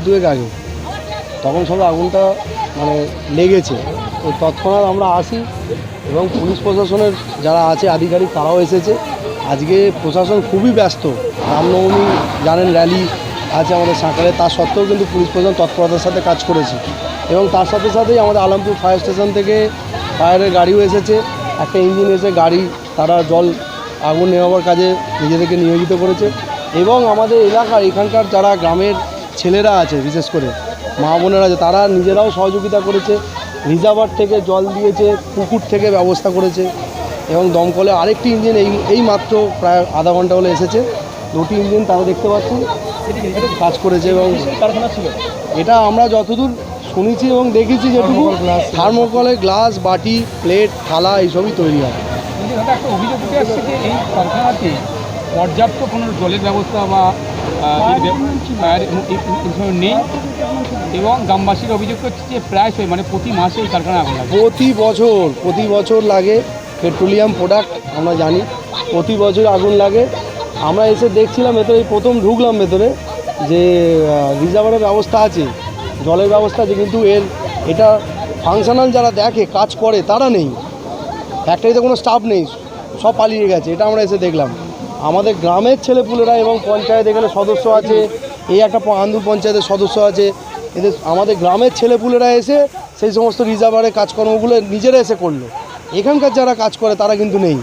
দুয়েক আগে, তখন সব আগুনটা মানে লেগেছে। তো তৎক্ষণাৎ আমরা আসি এবং পুলিশ প্রশাসনের যারা আছে আধিকারিক তারাও এসেছে। আজকে প্রশাসন খুবই ব্যস্ত, রামনবমী জানেন র্যালি আছে আমাদের সাঁকড়ে, তা সত্ত্বেও কিন্তু পুলিশ প্রশাসন তৎপরতার সাথে কাজ করেছে। এবং তার সাথে সাথেই আমাদের আলমপুর ফায়ার স্টেশন থেকে ফায়ারের গাড়িও এসেছে, একটা ইঞ্জিন এসে গাড়ি তারা জল আগুন নেভাবার কাজে নিজেদেরকে নিয়োজিত করেছে। এবং আমাদের এলাকার এখানকার যারা গ্রামের ছেলেরা আছে, বিশেষ করে মা বোনেরা আছে, তারা নিজেরাও সহযোগিতা করেছে, রিজার্ভার থেকে জল দিয়েছে, পুকুর থেকে ব্যবস্থা করেছে। এবং দমকলে আরেকটি ইঞ্জিন এই মাত্র প্রায় আধা ঘন্টা হলে এসেছে, দুটি ইঞ্জিন তারা দেখতে পাচ্ছেন কাজ করেছে। এবং এটা আমরা যতদূর শুনেছি এবং দেখেছি যেটুকু, থার্মোকলে গ্লাস, বাটি, প্লেট, থালা এইসবই তৈরি হয়। একটা অভিযোগ উঠে আসছে যে এই কারখানাতে পর্যাপ্ত কোনো জলের ব্যবস্থা বা নেই, এবং গ্রামবাসীর অভিযোগ করছে যে প্রায়শই মানে প্রতি মাসে এই কারখানা আগুন লাগে। প্রতি বছর লাগে। পেট্রোলিয়াম প্রোডাক্ট আমরা জানি, প্রতি বছর আগুন লাগে। আমরা এসে দেখছিলাম ভেতরে, এই প্রথম ঢুকলাম ভেতরে, যে রিজার্ভারের ব্যবস্থা আছে, জলের ব্যবস্থা আছে, কিন্তু এটা ফাংশনাল যারা দেখে কাজ করে তারা নেই। ফ্যাক্টরিতে কোনো স্টাফ নেই, সব পালিয়ে গেছে। এটা আমরা এসে দেখলাম। আমাদের গ্রামের ছেলেপুলেরা এবং পঞ্চায়েত এখানে সদস্য আছে, এই একটা আন্দুর পঞ্চায়েতের সদস্য আছে, এদের আমাদের গ্রামের ছেলেপুলেরা এসে সেই সমস্ত রিজার্ভারের কাজকর্মগুলো নিজেরা এসে করলো। এখানকার যারা কাজ করে তারা কিন্তু নেই।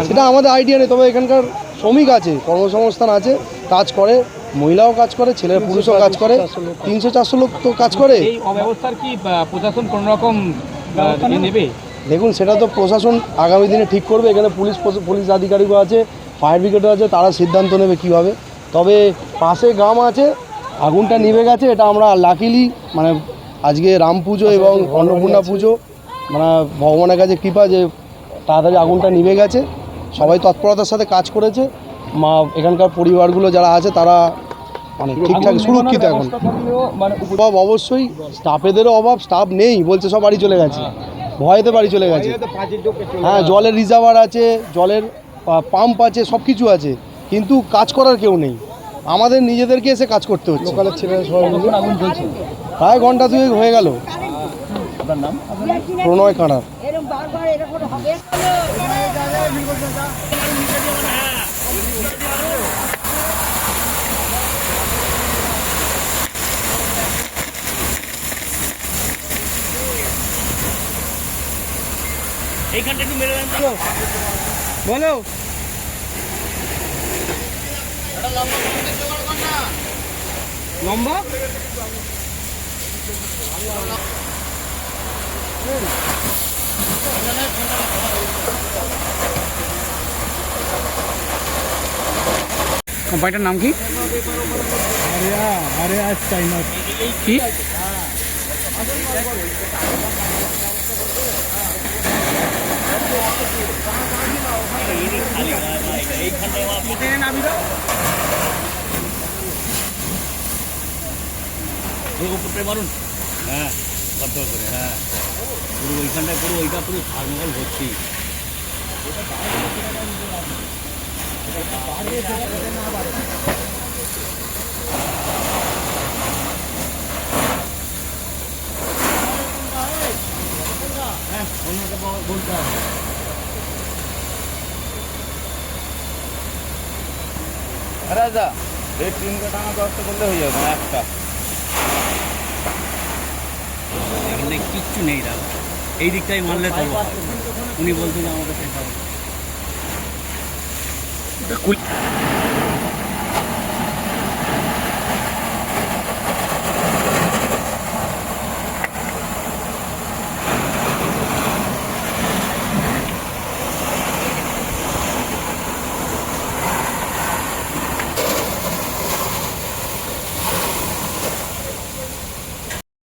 সেটা আমাদের আইডিয়া নেই, তবে এখানকার শ্রমিক আছে, কর্মসংস্থান আছে, কাজ করে, মহিলাও কাজ করে, ছেলেরা পুরুষও কাজ করে, 300-400 লোক তো কাজ করে। এই অব্যবস্থার কি প্রশাসন কোনো রকম নেবে? দেখুন, সেটা তো প্রশাসন আগামী দিনে ঠিক করবে। এখানে পুলিশ আধিকারিকও আছে, ফায়ার ব্রিগেডও আছে, তারা সিদ্ধান্ত নেবে কীভাবে। তবে পাশে গ্রাম আছে, আগুনটা নিভে গেছে। এটা আমরা লাকিলি মানে আজকে রাম পুজো এবং অন্নপূর্ণা পুজো, মানে ভগবানের কাছে কৃপা যে তাড়াতাড়ি আগুনটা নিভে গেছে। সবাই তৎপরতার সাথে কাজ করেছে। এখানকার পরিবারগুলো যারা আছে তারা মানে ঠিকঠাক সুরক্ষিত। এখন অভাব অবশ্যই, স্টাফেদেরও অভাব, স্টাফ নেই বলছে, সব বাড়ি চলে গেছে, ভয়েতে বাড়ি চলে গেছে। হ্যাঁ, জলের রিজার্ভার আছে, জলের পাম্প আছে, সব কিছু আছে, কিন্তু কাজ করার কেউ নেই। আমাদের নিজেদেরকে এসে কাজ করতে হচ্ছে। লোকালের ছেলেরা সবাই আগুন জ্বলছে, প্রায় ঘন্টা দুয়েক হয়ে গেল। আপনার নাম? প্রণয় কাঁড়ার। এইখানটা একটু মেরে দেন। বলো লম্বা কোম্পানিটার নাম কি? কি উপরটায় মারুন, হ্যাঁ বদ্ধ করে, হ্যাঁ পুরো ওইখানটায়, পুরো ওইটা পুরো থার্মোকল ভর্তি। হ্যাঁ অন্যটা বলতে হবে। রাজা এই 3 কাটা আমার ব্যবস্থা করলে হয়ে যাবে না একটা। এখানে কিচ্ছু নেই দাদা, এই দিকটাই মারলে তো উনি বলছেন আমাদের